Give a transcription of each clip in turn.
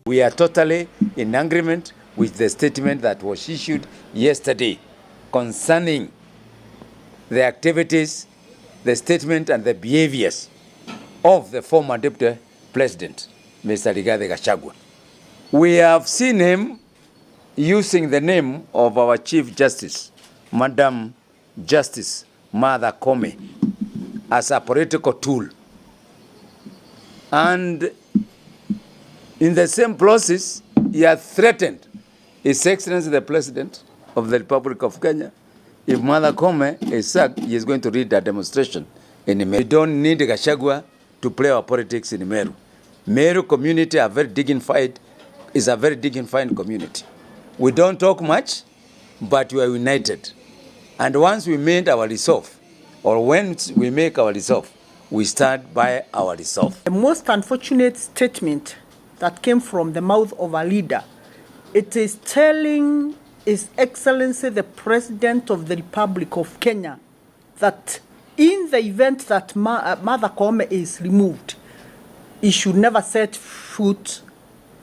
We are totally in agreement with the statement that was issued yesterday concerning the activities, the statement and the behaviors of the former Deputy President, Mr. Rigathi Gachagua. We have seen him using the name of our Chief Justice, Madam Justice Martha Koome, as a political tool. And in the same process, he has threatened His Excellency the President of the Republic of Kenya. If Martha Koome is sacked, he is going to lead a demonstration in Meru. We don't need Gachagua to play our politics in Meru. Meru community are very dignified, is a very dignified community. We don't talk much, but we are united. And once we made our resolve, or when we make our resolve, we stand by our resolve. The most unfortunate statement that came from the mouth of a leader, it is telling His Excellency the President of the Republic of Kenya that in the event that Martha Koome is removed, he should never set foot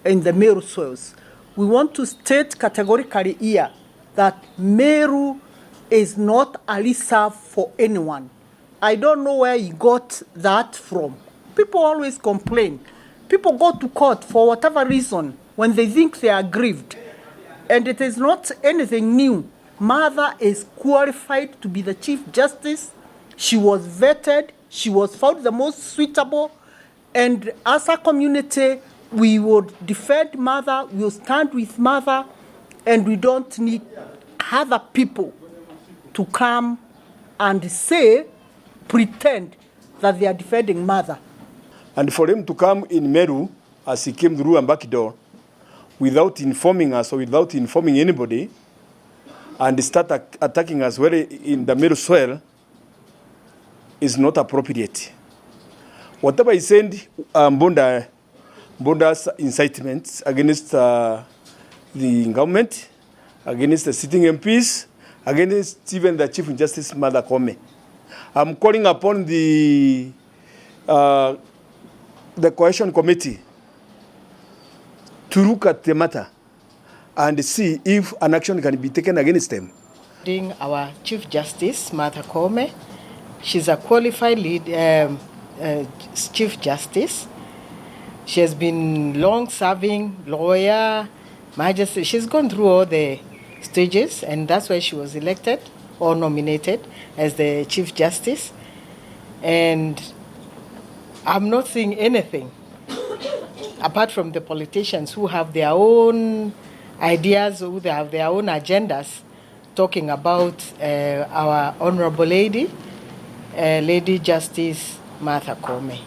in the Meru soils. We want to state categorically here that Meru is not a reserve for anyone. I don't know where he got that from. People always complain. People go to court for whatever reason when they think they are aggrieved. And it is not anything new. Martha is qualified to be the Chief Justice. She was vetted. She was found the most suitable. And as a community, we would defend Martha. We will stand with Martha. And we don't need other people to come and say, pretend that they are defending Martha. And for him to come in Meru, as he came through a back door, without informing us or without informing anybody, and start attacking us where in the Meru soil, is not appropriate. Whatever he sent Mbonda's incitements against the government, against the sitting MPs, against even the Chief Justice Martha Koome. I'm calling upon the Coalition Committee to look at the matter and see if an action can be taken against them. Our Chief Justice, Martha Koome, she's a qualified Chief Justice. She has been long-serving lawyer, magistrate. She's gone through all the stages, and that's why she was elected or nominated as the Chief Justice. And I'm not seeing anything apart from the politicians who have their own ideas, who they have their own agendas, talking about our Honorable Lady, Lady Justice Martha Koome.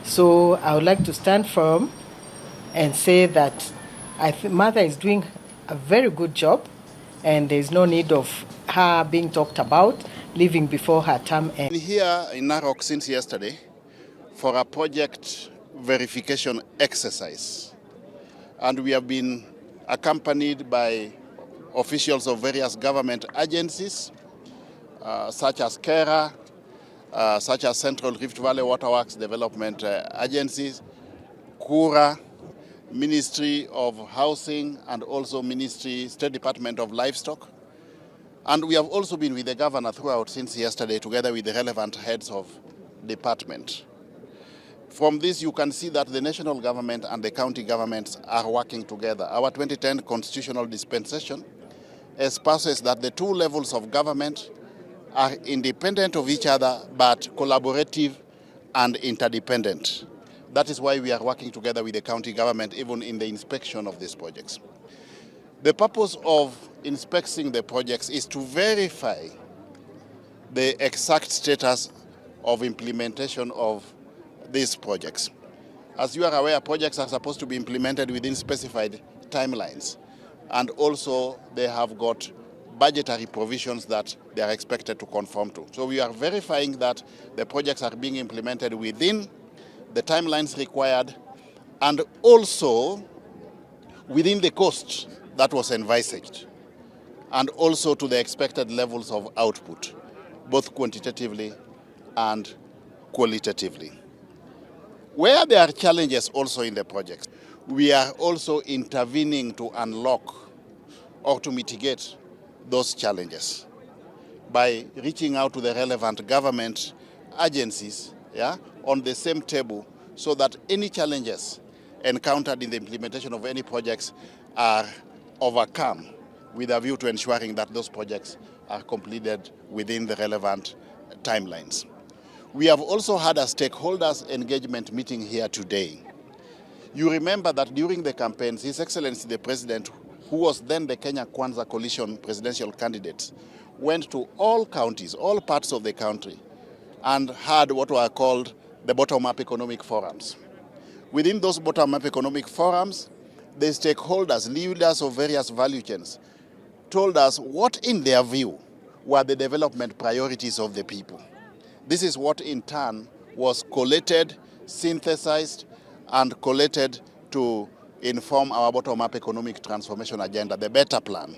So I would like to stand firm and say that I think Martha is doing a very good job, and there is no need of her being talked about, leaving before her term ends. Here in Narok since yesterday for a project verification exercise, and we have been accompanied by officials of various government agencies such as KERA, such as Central Rift Valley Waterworks Development Agencies, KURA, Ministry of Housing, and also State Department of Livestock. And we have also been with the governor throughout since yesterday, together with the relevant heads of department. From this, you can see that the national government and the county governments are working together. Our 2010 constitutional dispensation espouses that the two levels of government are independent of each other, but collaborative and interdependent. That is why we are working together with the county government, even in the inspection of these projects. The purpose of inspecting the projects is to verify the exact status of implementation of these projects. As you are aware, projects are supposed to be implemented within specified timelines, and also they have got budgetary provisions that they are expected to conform to. So we are verifying that the projects are being implemented within the timelines required, and also within the cost that was envisaged, and also to the expected levels of output, both quantitatively and qualitatively. Where there are challenges also in the project, we are also intervening to unlock or to mitigate those challenges by reaching out to the relevant government agencies, on the same table, so that any challenges encountered in the implementation of any projects are overcome with a view to ensuring that those projects are completed within the relevant timelines. We have also had a stakeholders engagement meeting here today. You remember that during the campaigns, His Excellency the President, who was then the Kenya Kwanza Coalition presidential candidate, went to all counties, all parts of the country, and had what were called the bottom-up economic forums. Within those bottom-up economic forums, the stakeholders, leaders of various value chains, told us what, in their view, were the development priorities of the people. This is what, in turn, was collated, synthesized, and collated to inform our bottom-up economic transformation agenda, the Better Plan.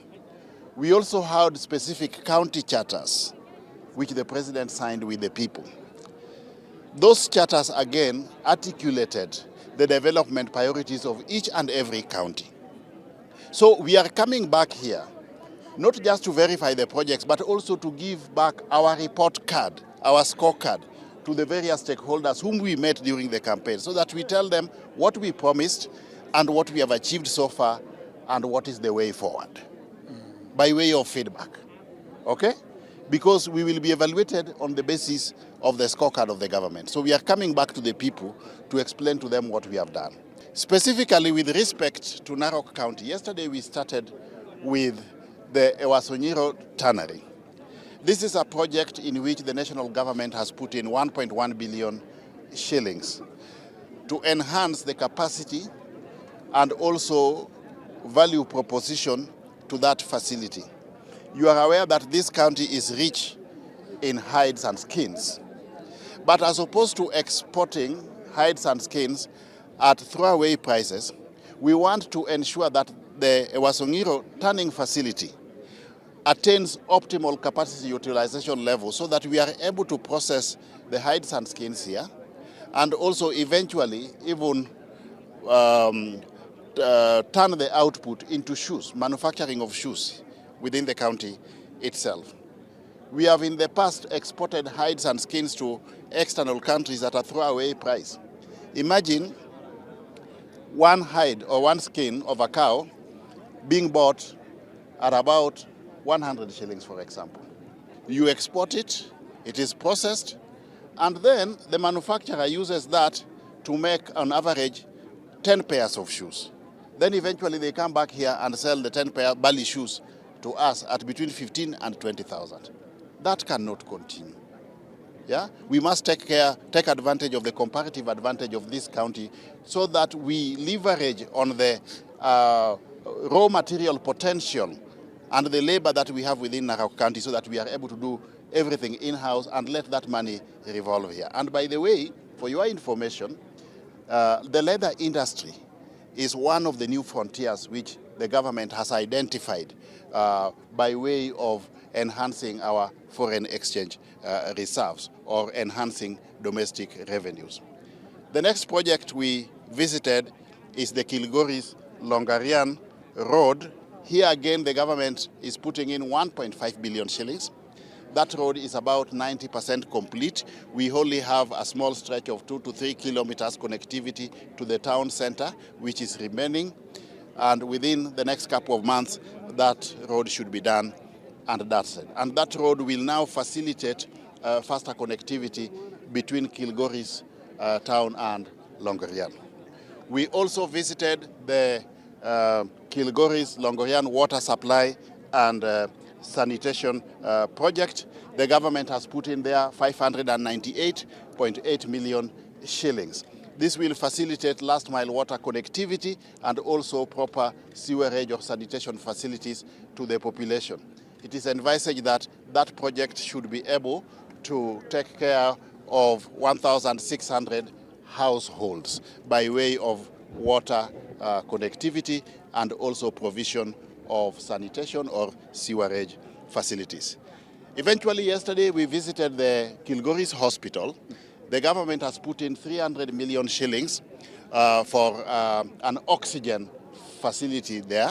We also had specific county charters, which the President signed with the people. Those charters, again, articulated the development priorities of each and every county. So we are coming back here, not just to verify the projects, but also to give back our report card, our scorecard, to the various stakeholders whom we met during the campaign, so that we tell them what we promised and what we have achieved so far and what is the way forward, by way of feedback, okay? Because we will be evaluated on the basis of the scorecard of the government. So we are coming back to the people to explain to them what we have done. Specifically with respect to Narok County, yesterday we started with the Wamunyoro tannery. This is a project in which the national government has put in 1.1 billion shillings to enhance the capacity and also value proposition to that facility. You are aware that this county is rich in hides and skins. But as opposed to exporting hides and skins at throwaway prices, we want to ensure that the Wamunyoro tanning facility attains optimal capacity utilization level so that we are able to process the hides and skins here and also eventually even turn the output into shoes, manufacturing of shoes within the county itself. We have in the past exported hides and skins to external countries at a throwaway price. Imagine one hide or one skin of a cow being bought at about 100 shillings, for example. You export it, it is processed, and then the manufacturer uses that to make, on average, 10 pairs of shoes. Then eventually they come back here and sell the 10 pair Bali shoes to us at between 15 and 20,000. That cannot continue. Yeah? We must take advantage of the comparative advantage of this county so that we leverage on the raw material potential and the labor that we have within Narok County so that we are able to do everything in-house and let that money revolve here. And by the way, for your information, the leather industry is one of the new frontiers which the government has identified by way of enhancing our foreign exchange reserves or enhancing domestic revenues. The next project we visited is the Kilgoris Longarian Road. Here again, the government is putting in 1.5 billion shillings. That road is about 90% complete. We only have a small stretch of 2 to 3 kilometers connectivity to the town center, which is remaining. And within the next couple of months, that road should be done, and that's it. And that road will now facilitate faster connectivity between Kilgoris town and Longarian. We also visited the Kilgoris Longarian water supply and sanitation project. The government has put in there 598.8 million shillings. This will facilitate last mile water connectivity and also proper sewerage or sanitation facilities to the population. It is envisaged that that project should be able to take care of 1,600 households by way of water connectivity and also provision of sanitation or sewerage facilities. Eventually, yesterday we visited the Kilgoris Hospital. The government has put in 300 million shillings for an oxygen facility there.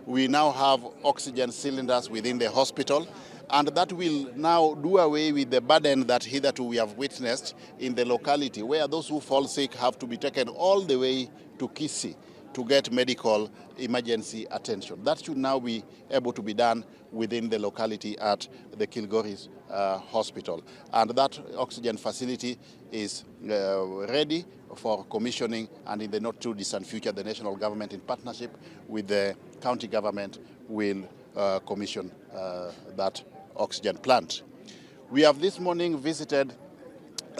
We now have oxygen cylinders within the hospital, and that will now do away with the burden that hitherto we have witnessed in the locality, where those who fall sick have to be taken all the way to Kisii to get medical emergency attention. That should now be able to be done within the locality at the Kilgoris hospital. And that oxygen facility is ready for commissioning, and in the not too distant future, the national government, in partnership with the county government, will commission that oxygen plant. We have this morning visited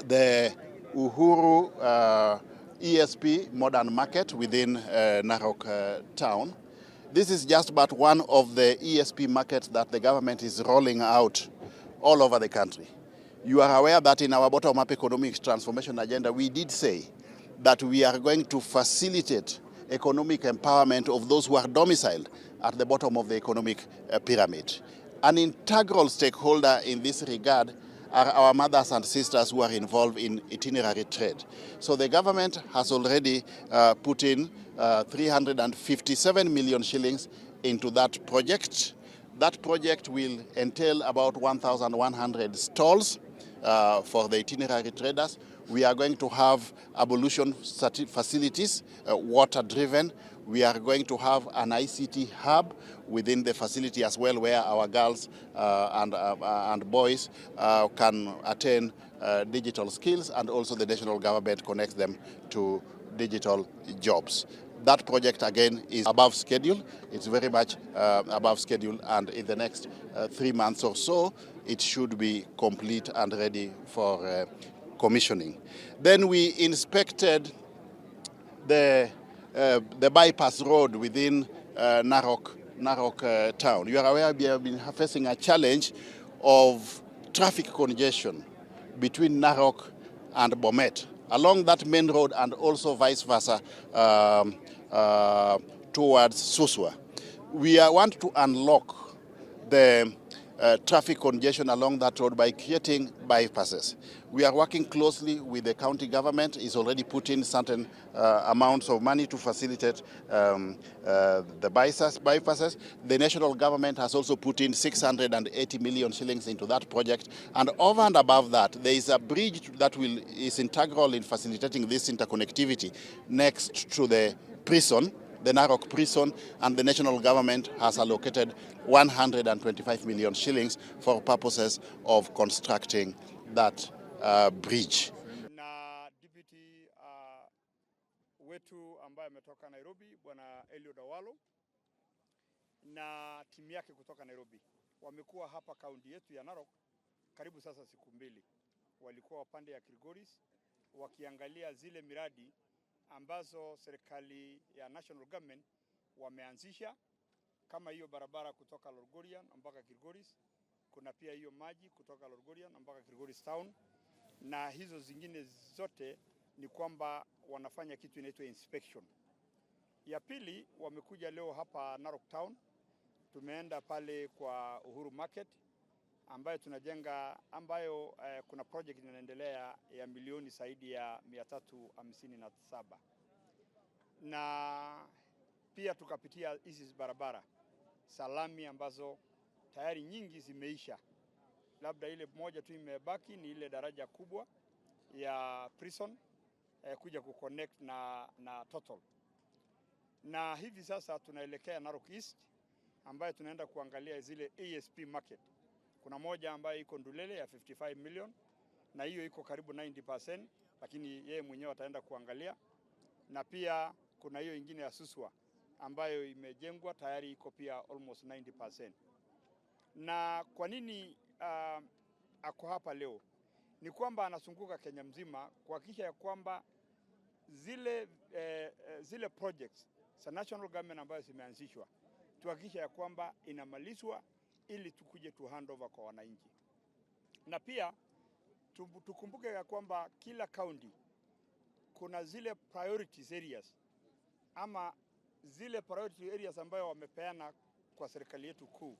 the Uhuru ESP modern market within Narok town. This is just but one of the ESP markets that the government is rolling out all over the country. You are aware that in our bottom-up economic transformation agenda, we did say that we are going to facilitate economic empowerment of those who are domiciled at the bottom of the economic pyramid. An integral stakeholder in this regard are our mothers and sisters who are involved in itinerary trade. So the government has already put in 357 million shillings into that project. That project will entail about 1,100 stalls for the itinerary traders. We are going to have ablution facilities, water-driven. We are going to have an ICT hub within the facility as well, where our girls and boys can attain digital skills, and also the national government connects them to digital jobs. That project, again, is above schedule. It's very much above schedule, and in the next 3 months or so, it should be complete and ready for commissioning. Then we inspected the bypass road within Narok town. You are aware we have been facing a challenge of traffic congestion between Narok and Bomet along that main road, and also vice versa towards Suswa. We want to unlock the traffic congestion along that road by creating bypasses. We are working closely with the county government. It's already put in certain amounts of money to facilitate the bypasses. The national government has also put in 680 million shillings into that project. And over and above that, there is a bridge that is integral in facilitating this interconnectivity next to the prison, the Narok prison, and the national government has allocated 125 million shillings for purposes of constructing that bridge. Na deputy wetu ambaye ametoka Nairobi, bwana Eliud Awalo, na timu yake kutoka Nairobi wamekuwa hapa kaunti yetu ya Narok karibu sasa siku mbili. Walikuwa pande ya Kilgoris wakiangalia zile miradi ambazo serikali ya national government wameanzisha, kama hiyo barabara kutoka Lorgorian mpaka Kilgoris. Kuna pia hiyo maji kutoka Lorgorian mpaka Kilgoris town, na hizo zingine zote ni kwamba wanafanya kitu inaitwa inspection. Ya pili, wamekuja leo hapa Narok town. Tumeenda pale kwa Uhuru market ambayo tunajenga, ambayo kuna project inaendelea ya milioni zaidi ya 357. Na pia tukapitia hizi barabara salami ambazo tayari nyingi zimeisha. Labda ile moja tu imebaki ni ile daraja kubwa ya prison kuja kuconnect na total. Na hivi sasa tunaelekea Narok East ambayo tunaenda kuangalia zile ASP market. Kuna moja ambayo iko Ndulele ya 55 million, na hiyo iko karibu 90%, lakini yeye mwenyewe ataenda kuangalia. Na pia kuna hiyo ingine ya Suswa ambayo imejengwa tayari, iko pia almost 90%. Na kwa nini ako hapa leo? Ni kwamba anazunguka Kenya mzima kuhakikisha ya kwamba zile projects za national government ambayo zimeanzishwa tuhakikisha ya kwamba inamalizwa ili tukuje tu handover kwa wananchi. Na pia tukumbuke ya kwamba kila county kuna zile priorities areas ama zile priority areas ambayo wamepeana kwa serikali yetu kuu,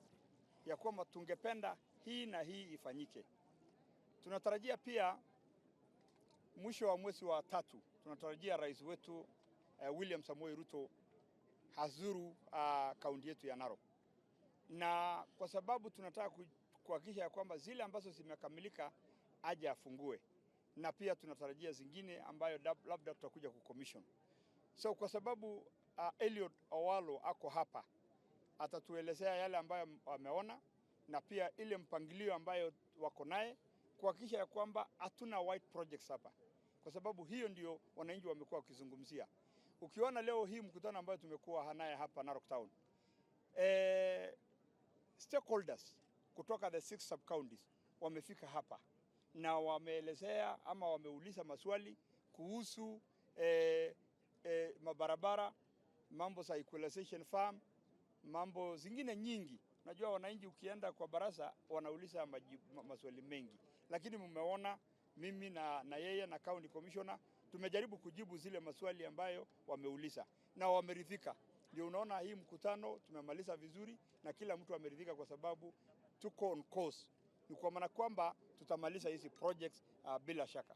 ya kwamba tungependa hii na hii ifanyike. Tunatarajia pia mwisho wa mwezi wa 3 tunatarajia rais wetu William Samoei Ruto hazuru kaunti yetu ya Narok, na kwa sababu tunataka kuhakikisha ya kwamba zile ambazo zimekamilika aje afungue, na pia tunatarajia zingine ambayo labda tutakuja kucommission. So kwa sababu Eliud Owalo ako hapa, atatuelezea yale ambayo ameona na pia ile mpangilio ambayo wako naye kuhakikisha ya kwamba hatuna white projects hapa, kwa sababu hiyo ndio wananchi wamekuwa wakizungumzia. Ukiona leo hii mkutano ambayo tumekuwa naye hapa Narok Town, stakeholders kutoka the 6 sub counties wamefika hapa na wameelezea ama wameuliza maswali kuhusu mabarabara, mambo za equalization farm, mambo zingine nyingi. Najua wananchi ukienda kwa baraza wanauliza maswali mengi, lakini mmeona mimi na yeye na county commissioner tumejaribu kujibu zile maswali ambayo wameuliza na wameridhika. Ndio unaona hii mkutano tumemaliza vizuri na kila mtu ameridhika, kwa sababu tuko on course. Ni kwa maana kwamba tutamaliza hizi projects bila shaka.